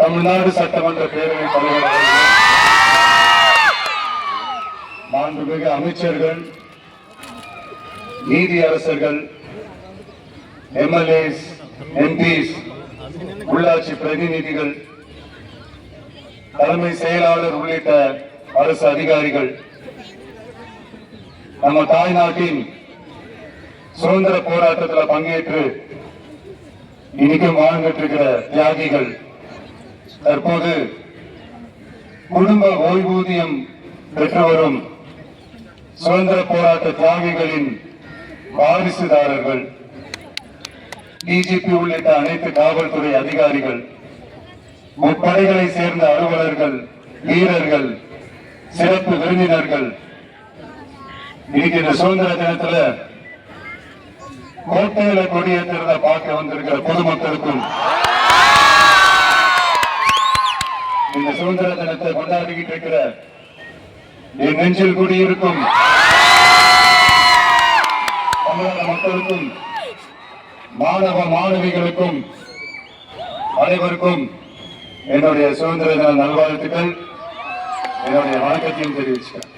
தமிழ்நாடு சட்டமன்ற பேரவைத் தலைவர் அவர்கள், மாண்புமிகு அமைச்சர்கள், நீதியரசர்கள், எம்எல்ஏஸ், எம்பிஸ், உள்ளாட்சி பிரதிநிதிகள், தலைமை செயலாளர் உள்ளிட்ட அரசு அதிகாரிகள், நம்ம தாய்நாட்டின் சுதந்திர போராட்டத்தில் பங்கேற்று இன்னைக்கும் வாழ்ந்துட்டு இருக்கிற தியாகிகள், தற்போது குடும்ப ஓய்வூதியம் பெற்று வரும் சுதந்திர போராட்ட தியாகிகளின் வாரிசுதாரர்கள், டிஜிபி உள்ளிட்ட அனைத்து காவல்துறை அதிகாரிகள், முப்படைகளை சேர்ந்த அலுவலர்கள், வீரர்கள், சிறப்பு விருந்தினர்கள், இன்னைக்கு இந்த சுதந்திர தினத்துல கோட்டையில கொடியேற்றத பார்க்க வந்திருக்கிற பொதுமக்களுக்கும், இந்த சுதந்திர தினத்தை கொண்டாடிக்கிட்டு இருக்கிற என் நெஞ்சில் குடியிருக்கும் தமிழக மக்களுக்கும், மாணவ மாணவிகளுக்கும் அனைவருக்கும் என்னுடைய சுதந்திர தின நல்வாழ்த்துக்கள், என்னுடைய வணக்கத்தையும் தெரிவிச்சுக்கிறேன்.